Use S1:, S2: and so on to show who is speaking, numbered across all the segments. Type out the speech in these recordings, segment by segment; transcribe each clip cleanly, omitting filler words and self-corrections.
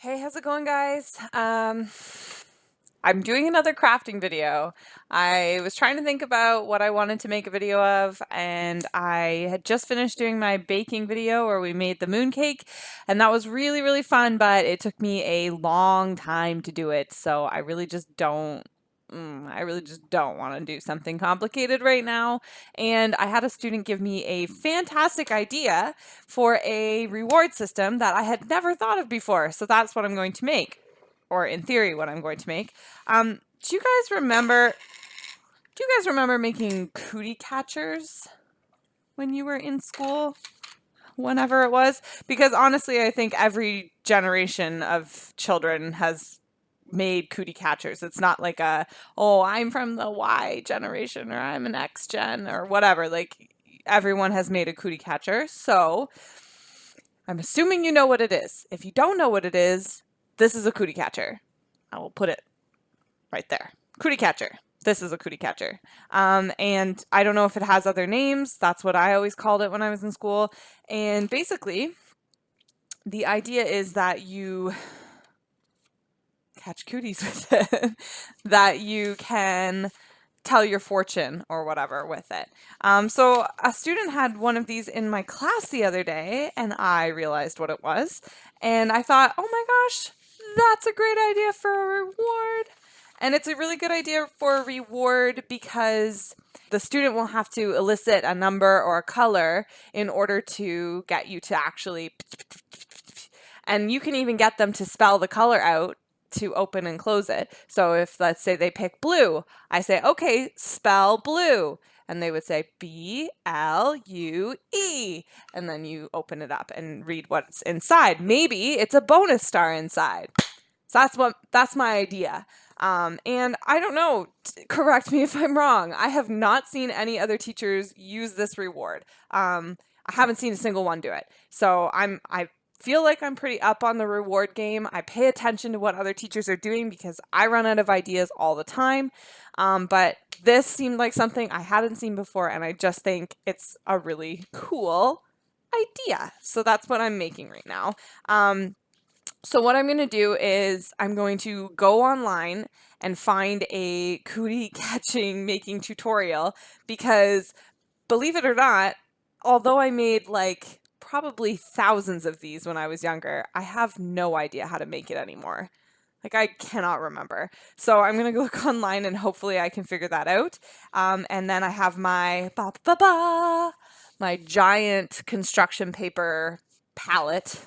S1: Hey, how's it going, guys? I'm doing another crafting video. I was trying to think about what I wanted to make a video of, and I had just finished doing my baking video where we made the moon cake, and that was really, really fun, but it took me a long time to do it, so I really just don't want to do something complicated right now. And I had a student give me a fantastic idea for a reward system that I had never thought of before. So that's what I'm going to make, or in theory, what I'm going to make. Do you guys remember? Do you guys remember making cootie catchers when you were in school? Whenever it was, because honestly, I think every generation of children has made cootie catchers. It's not like oh, I'm from the Y generation or I'm an X gen or whatever. Like everyone has made a cootie catcher. So I'm assuming you know what it is. If you don't know what it is, this is a cootie catcher. I will put it right there. Cootie catcher. This is a cootie catcher. And I don't know if it has other names. That's what I always called it when I was in school. And basically, the idea is that you catch cooties with it, that you can tell your fortune or whatever with it. So a student had one of these in my class the other day, and I realized what it was. And I thought, oh my gosh, that's a great idea for a reward. And it's a really good idea for a reward because the student will have to elicit a number or a color in order to get you to actually, and you can even get them to spell the color out to open and close it. So if, let's say, they pick blue, I say, okay, spell blue. And they would say BLUE. And then you open it up and read what's inside. Maybe it's a bonus star inside. So that's my idea. And I don't know, correct me if I'm wrong. I have not seen any other teachers use this reward. I haven't seen a single one do it. So I feel like I'm pretty up on the reward game. I pay attention to what other teachers are doing because I run out of ideas all the time. But this seemed like something I hadn't seen before, and I just think it's a really cool idea. So that's what I'm making right now. So what I'm going to do is I'm going to go online and find a cootie catching making tutorial because, believe it or not, although I made like probably thousands of these when I was younger, I have no idea how to make it anymore. Like I cannot remember. So I'm going to look online and hopefully I can figure that out. And then I have my my giant construction paper palette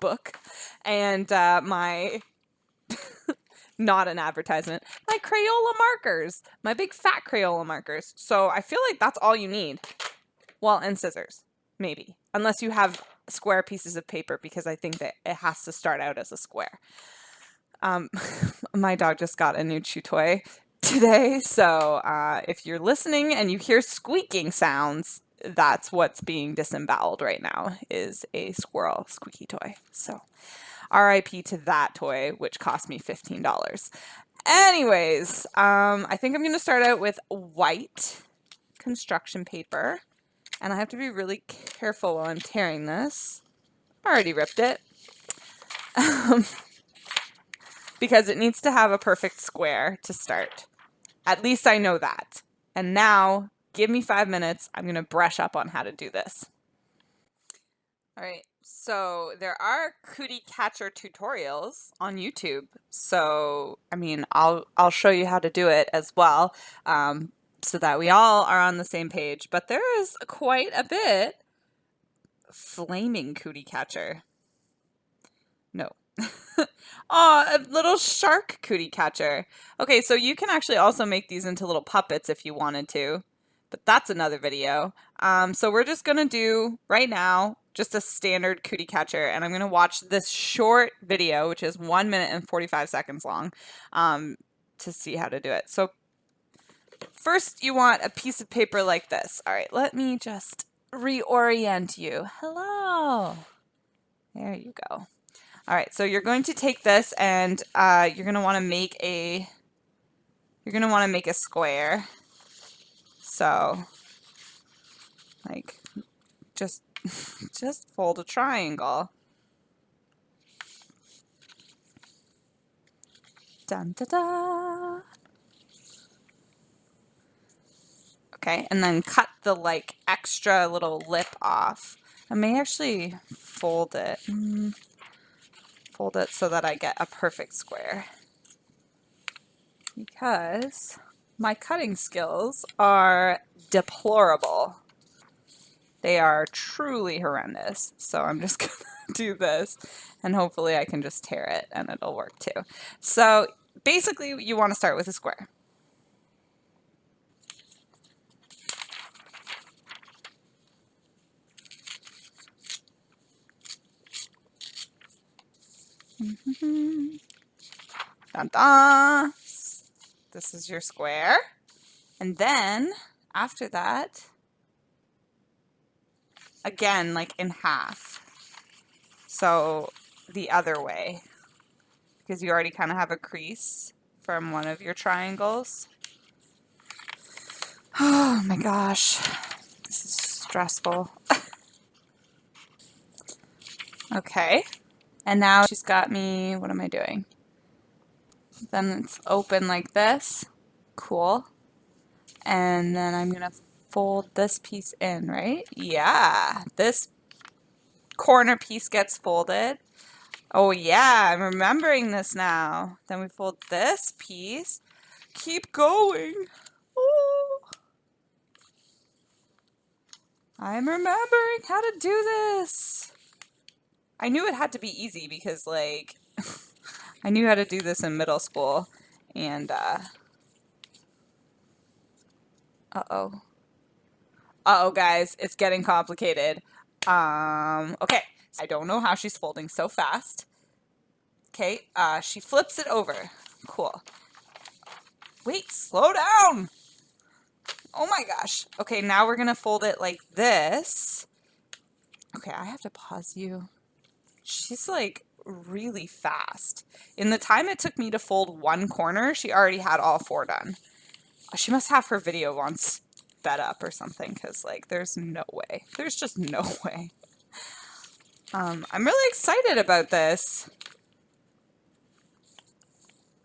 S1: book and my not an advertisement, my Crayola markers, my big fat Crayola markers. So I feel like that's all you need. Well, and scissors, maybe, unless you have square pieces of paper, because I think that it has to start out as a square. My dog just got a new chew toy today, so if you're listening and you hear squeaking sounds, that's what's being disemboweled right now, is a squirrel squeaky toy. So RIP to that toy, which cost me $15. Anyways, I think I'm going to start out with white construction paper. And I have to be really careful while I'm tearing this. I already ripped it. Because it needs to have a perfect square to start. At least I know that. And now, give me 5 minutes. I'm going to brush up on how to do this. All right. So there are cootie catcher tutorials on YouTube. So, I mean, I'll show you how to do it as well. So that we all are on the same page. But there is quite a bit. Flaming cootie catcher. No. Oh, a little shark cootie catcher. Okay, so you can actually also make these into little puppets if you wanted to. But that's another video. So we're just going to do, right now, just a standard cootie catcher. And I'm going to watch this short video, which is 1 minute and 45 seconds long, to see how to do it. So first you want a piece of paper like this. All right, let me just reorient you. Hello. There you go. All right, so you're going to take this and you're going to want to make a square. So like just fold a triangle. Dun, da, da. Okay, and then cut the like extra little lip off. I may actually fold it. Fold it so that I get a perfect square. Because my cutting skills are deplorable. They are truly horrendous. So I'm just gonna do this and hopefully I can just tear it and it'll work too. So basically you want to start with a square. Dun, dun. This is your square. And then after that, again, like in half. So the other way, because you already kind of have a crease from one of your triangles. Oh my gosh, this is stressful. Okay, and now she's got me, what am I doing? Then it's open like this, cool. And then I'm gonna fold this piece in, right? Yeah, this corner piece gets folded. Oh yeah, I'm remembering this now. Then we fold this piece. Keep going. Oh. I'm remembering how to do this. I knew it had to be easy because like I knew how to do this in middle school and uh-oh. Uh-oh guys, it's getting complicated. Okay. I don't know how she's folding so fast. Okay, she flips it over. Cool. Wait, slow down. Oh my gosh. Okay, now we're gonna fold it like this. Okay, I have to pause you. She's like really fast. In the time it took me to fold one corner, she already had all four done. She must have her video on sped up or something because like there's no way. There's just no way. I'm really excited about this.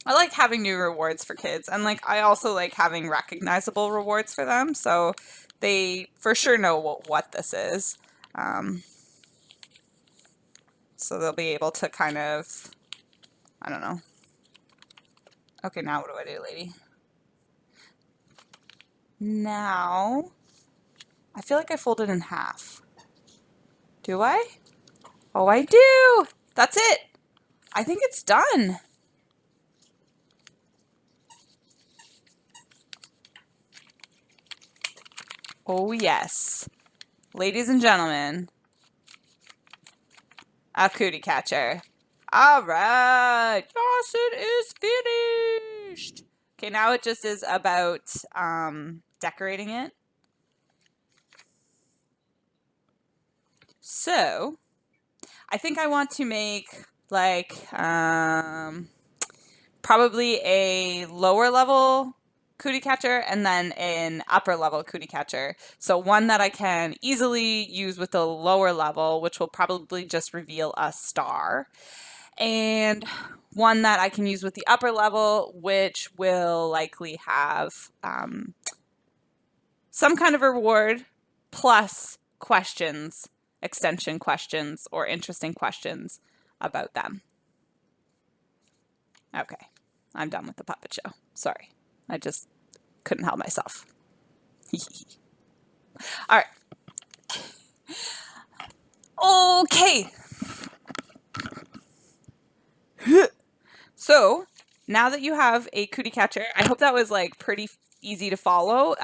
S1: I like having new rewards for kids, and like I also like having recognizable rewards for them, so they for sure know what this is. So they'll be able to kind of, I don't know. Okay, now what do I do, lady? Now, I feel like I fold it in half. Do I? Oh, I do! That's it! I think it's done. Oh, yes. Ladies and gentlemen, a cootie catcher. All right. Yes, it is finished. Okay, now it just is about decorating it. So, I think I want to make like probably a lower level cootie catcher and then an upper level cootie catcher. So one that I can easily use with the lower level, which will probably just reveal a star. And one that I can use with the upper level, which will likely have some kind of reward plus questions, extension questions, or interesting questions about them. Okay, I'm done with the puppet show. Sorry, I just couldn't help myself. All right. Okay. So now that you have a cootie catcher, I hope that was like pretty easy to follow.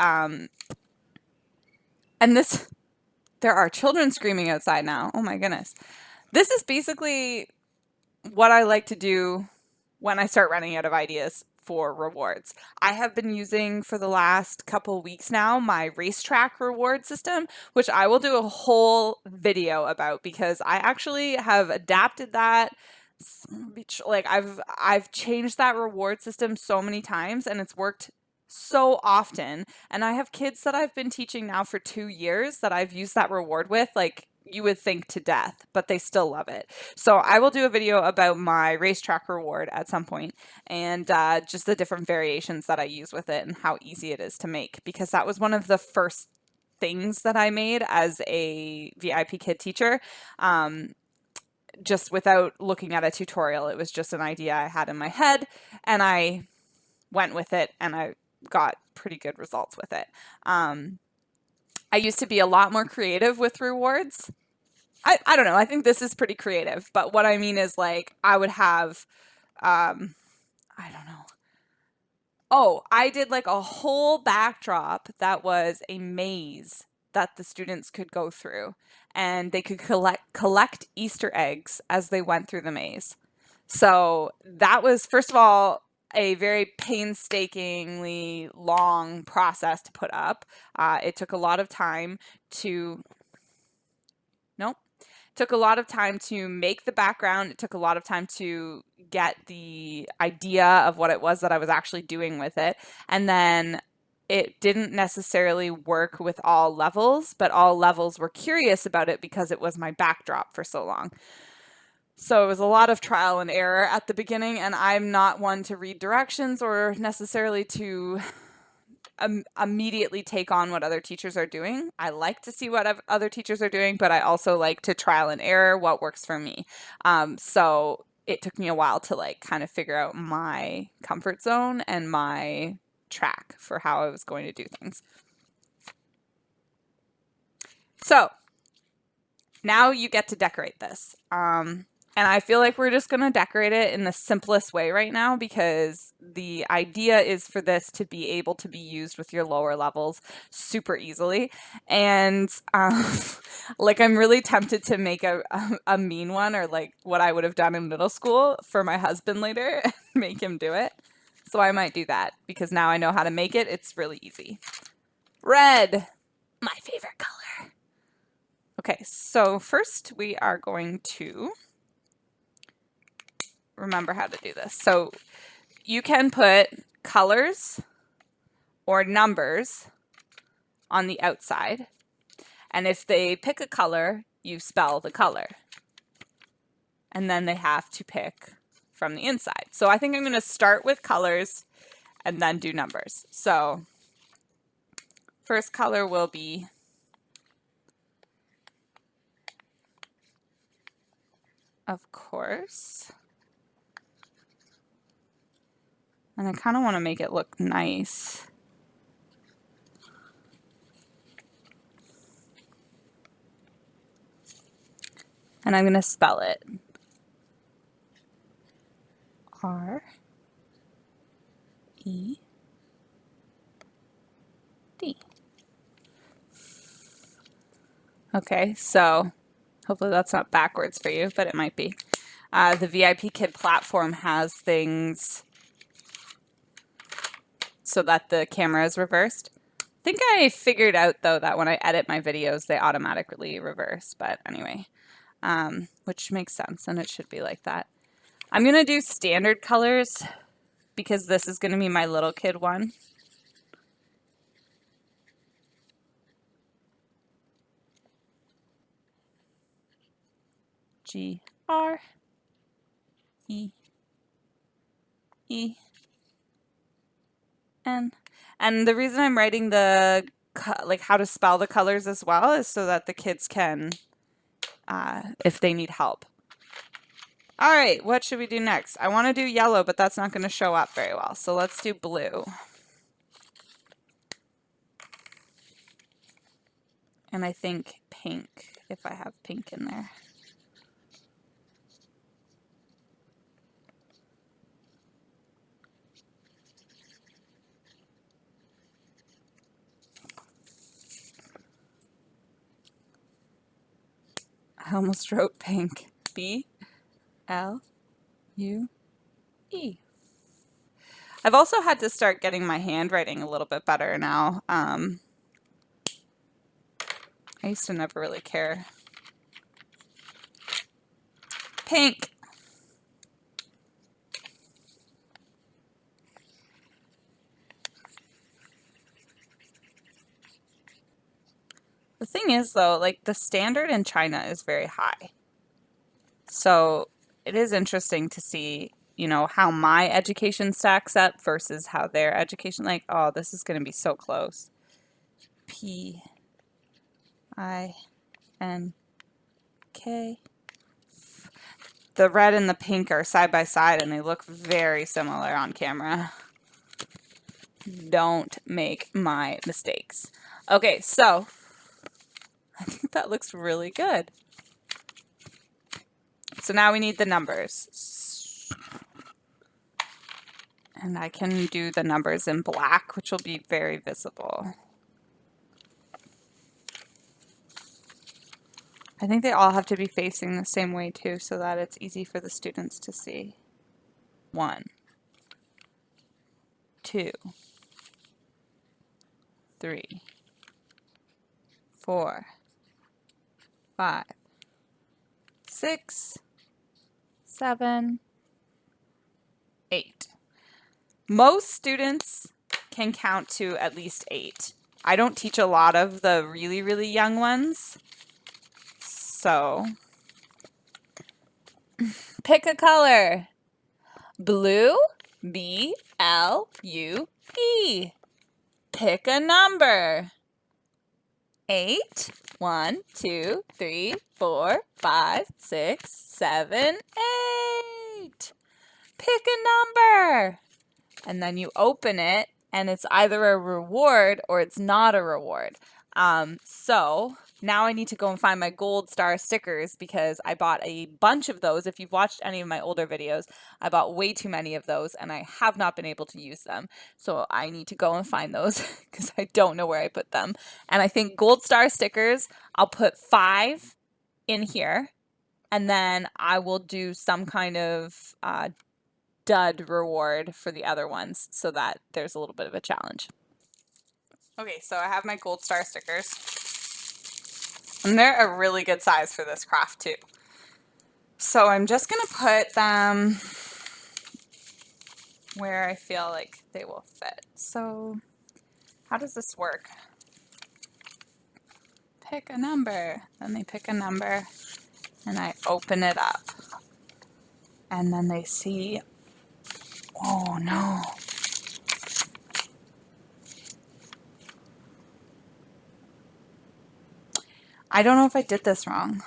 S1: And this, there are children screaming outside now. Oh my goodness. This is basically what I like to do when I start running out of ideas for rewards. I have been using for the last couple weeks now my racetrack reward system, which I will do a whole video about because I actually have adapted that. Like I've changed that reward system so many times and it's worked so often. And I have kids that I've been teaching now for 2 years that I've used that reward with like you would think to death, but they still love it. So I will do a video about my racetrack reward at some point, and just the different variations that I use with it and how easy it is to make, because that was one of the first things that I made as a VIPKID teacher. Just without looking at a tutorial. It was just an idea I had in my head, and I went with it, and I got pretty good results with it. I used to be a lot more creative with rewards. I don't know. I think this is pretty creative, but what I mean is, like, I would have, I don't know. Oh, I did like a whole backdrop that was a maze that the students could go through, and they could collect Easter eggs as they went through the maze. So that was, first of all, a very painstakingly long process to put up. It took a lot of time to, nope, took a lot of time to make the background. It took a lot of time to get the idea of what it was that I was actually doing with it. And then it didn't necessarily work with all levels, but all levels were curious about it because it was my backdrop for so long. So it was a lot of trial and error at the beginning, and I'm not one to read directions or necessarily to immediately take on what other teachers are doing. I like to see what other teachers are doing, but I also like to trial and error what works for me. So it took me a while to like kind of figure out my comfort zone and my track for how I was going to do things. So now you get to decorate this. And I feel like we're just going to decorate it in the simplest way right now, because the idea is for this to be able to be used with your lower levels super easily. And like, I'm really tempted to make a mean one, or like what I would have done in middle school for my husband later and make him do it. So I might do that, because now I know how to make it. It's really easy. Red, my favorite color. Okay, so first we are going to remember how to do this. So you can put colors or numbers on the outside, and if they pick a color, you spell the color, and then they have to pick from the inside. So I think I'm going to start with colors and then do numbers. So first color will be of course. And I kind of want to make it look nice. And I'm going to spell it. R-E-D. Okay, so hopefully that's not backwards for you, but it might be. The VIPKID platform has things so that the camera is reversed. I think I figured out, though, that when I edit my videos, they automatically reverse. But anyway, which makes sense, and it should be like that. I'm going to do standard colors because this is going to be my little kid one. G-R-E-E-N. And the reason I'm writing the like how to spell the colors as well is so that the kids can, if they need help. All right, what should we do next? I want to do yellow, but that's not going to show up very well. So let's do blue. And I think pink, if I have pink in there. I almost wrote pink. B-L-U-E. I've also had to start getting my handwriting a little bit better now. I used to never really care. Pink. The
S2: thing is though, like the standard in China is very high. So it is interesting to see, you know, how my education stacks up versus how their education, like, oh, this is going to be so close. P-I-N-K. The red and the pink are side by side and they look very similar on camera. Don't make my mistakes. Okay, so I think that looks really good. So now we need the numbers. And I can do the numbers in black, which will be very visible. I think they all have to be facing the same way too, so that it's easy for the students to see. 1, 2, 3, 4, 5, 6, 7, 8. Most students can count to at least 8. I don't teach a lot of the really, really young ones. So pick a color. Blue, B-L-U-E. Pick a number. 8. 1, 2, 3, 4, 5, 6, 7, 8. Pick a number. And then you open it, and it's either a reward or it's not a reward. So now I need to go and find my gold star stickers because I bought a bunch of those. If you've watched any of my older videos, I bought way too many of those and I have not been able to use them. So I need to go and find those because I don't know where I put them. And I think gold star stickers, I'll put 5 in here, and then I will do some kind of dud reward for the other ones so that there's a little bit of a challenge. Okay, so I have my gold star stickers. And they're a really good size for this craft too. So I'm just gonna put them where I feel like they will fit. So how does this work? Pick a number. Then they pick a number and I open it up. And then they see, oh no. I don't know if I did this wrong.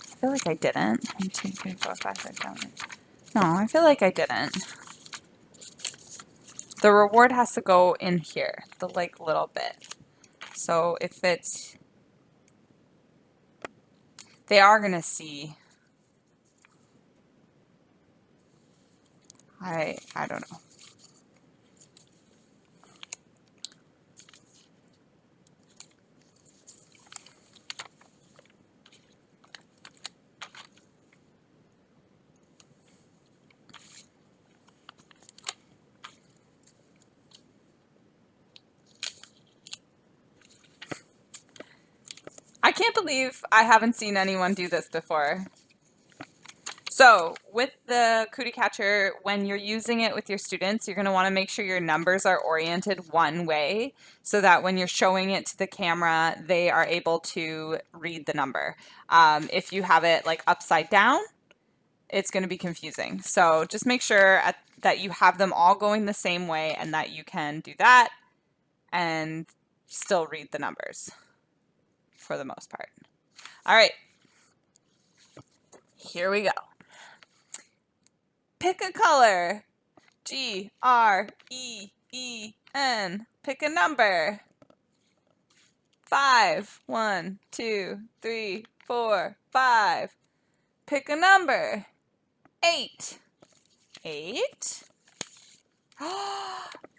S2: I feel like I didn't. 1, 2, 3, 4, 5, 6, 7, 8. No, I feel like I didn't. The reward has to go in here, the like little bit. So if it's, they are gonna see. I don't know. I can't believe I haven't seen anyone do this before. So with the Cootie Catcher, when you're using it with your students, you're going to want to make sure your numbers are oriented one way so that when you're showing it to the camera, they are able to read the number. If you have it like upside down, it's going to be confusing. So just make sure that you have them all going the same way and that you can do that and still read the numbers for the most part. All right, here we go. Pick a color. G-R-E-E-N. Pick a number. 5. 1, 2, 3, 4, 5. Pick a number. 8. 8.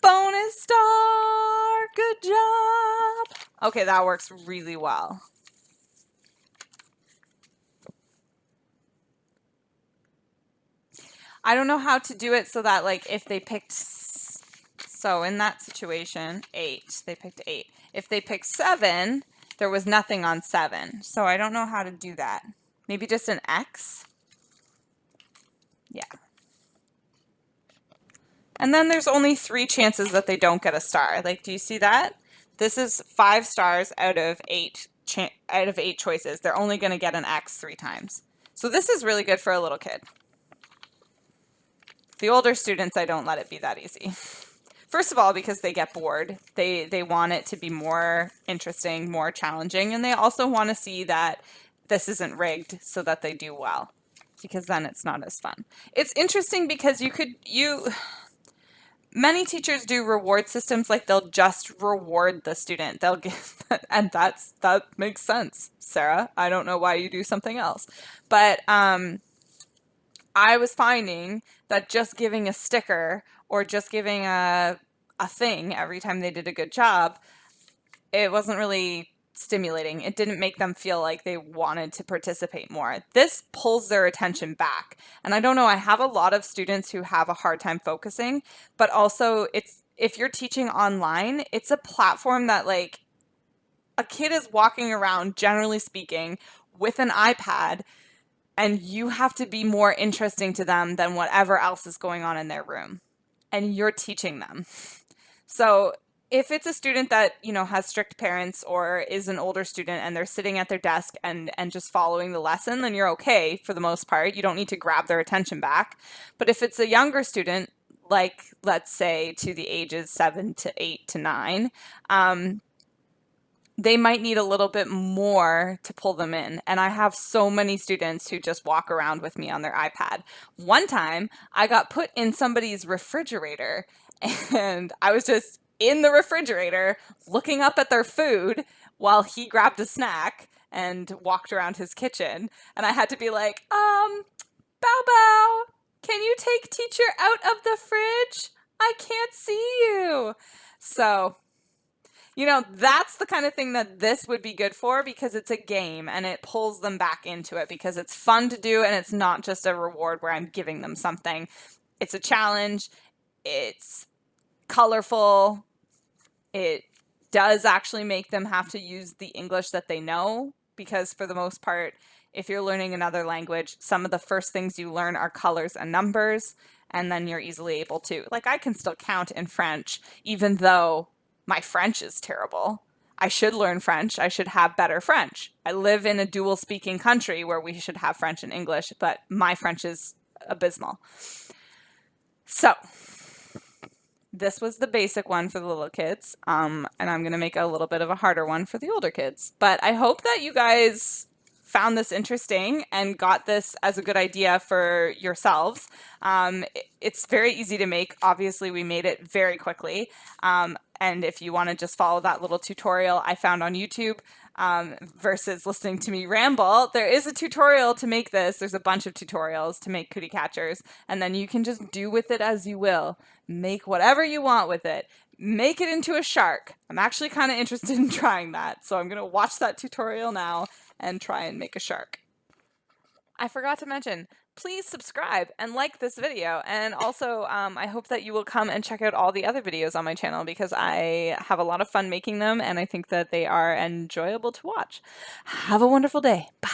S2: Bonus star. Good job. Okay, that works really well. I don't know how to do it so that like if they picked, so in that situation, 8, they picked 8. If they picked 7, there was nothing on 7. So I don't know how to do that. Maybe just an X? Yeah. And then there's only 3 chances that they don't get a star. Like, do you see that?
S1: This is 5 stars out of 8 choices. They're only going to get an X 3 times. So this is really good for a little kid. The older students, I don't let it be that easy. First of all, because they get bored. They want it to be more interesting, more challenging, and they also want to see that this isn't rigged so that they do well, because then it's not as fun. It's interesting because many teachers do reward systems, like they'll just reward the student. They'll give, and that makes sense, Sarah. I don't know why you do something else, but I was finding that just giving a sticker or just giving a thing every time they did a good job, it wasn't really stimulating. It didn't make them feel like they wanted to participate more. This pulls their attention back. And I don't know, I have a lot of students who have a hard time focusing, but also if you're teaching online, it's a platform that, like, a kid is walking around, generally speaking, with an iPad, and you have to be more interesting to them than whatever else is going on in their room. And you're teaching them. So if it's a student that, has strict parents or is an older student and they're sitting at their desk and just following the lesson, then you're okay for the most part. You don't need to grab their attention back. But if it's a younger student, like, let's say to the ages 7 to 8 to 9, they might need a little bit more to pull them in. And I have so many students who just walk around with me on their iPad. One time I got put in somebody's refrigerator and I was just in the refrigerator looking up at their food while he grabbed a snack and walked around his kitchen. And I had to be like, Bow Bow, can you take teacher out of the fridge? I can't see you. So, that's the kind of thing that this would be good for, because it's a game and it pulls them back into it because it's fun to do and it's not just a reward where I'm giving them something. It's a challenge. It's colorful. It does actually make them have to use the English that they know, because for the most part, if you're learning another language, some of the first things you learn are colors and numbers, and then you're easily able to, like, I can still count in French, even though my French is terrible. I should learn French. I should have better French. I live in a dual speaking country where we should have French and English, but my French is abysmal. So this was the basic one for the little kids. And I'm going to make a little bit of a harder one for the older kids. But I hope that you guys found this interesting and got this as a good idea for yourselves. It's very easy to make. Obviously, we made it very quickly. And if you want to just follow that little tutorial I found on YouTube, versus listening to me ramble, there is a tutorial to make this. There's a bunch of tutorials to make cootie catchers, and then you can just do with it as you will. Make whatever you want with it. Make it into a shark. I'm actually kind of interested in trying that, so I'm going to watch that tutorial now and try and make a shark. I forgot to mention, please subscribe and like this video, and also I hope that you will come and check out all the other videos on my channel, because I have a lot of fun making them and I think that they are enjoyable to watch. Have a wonderful day. Bye.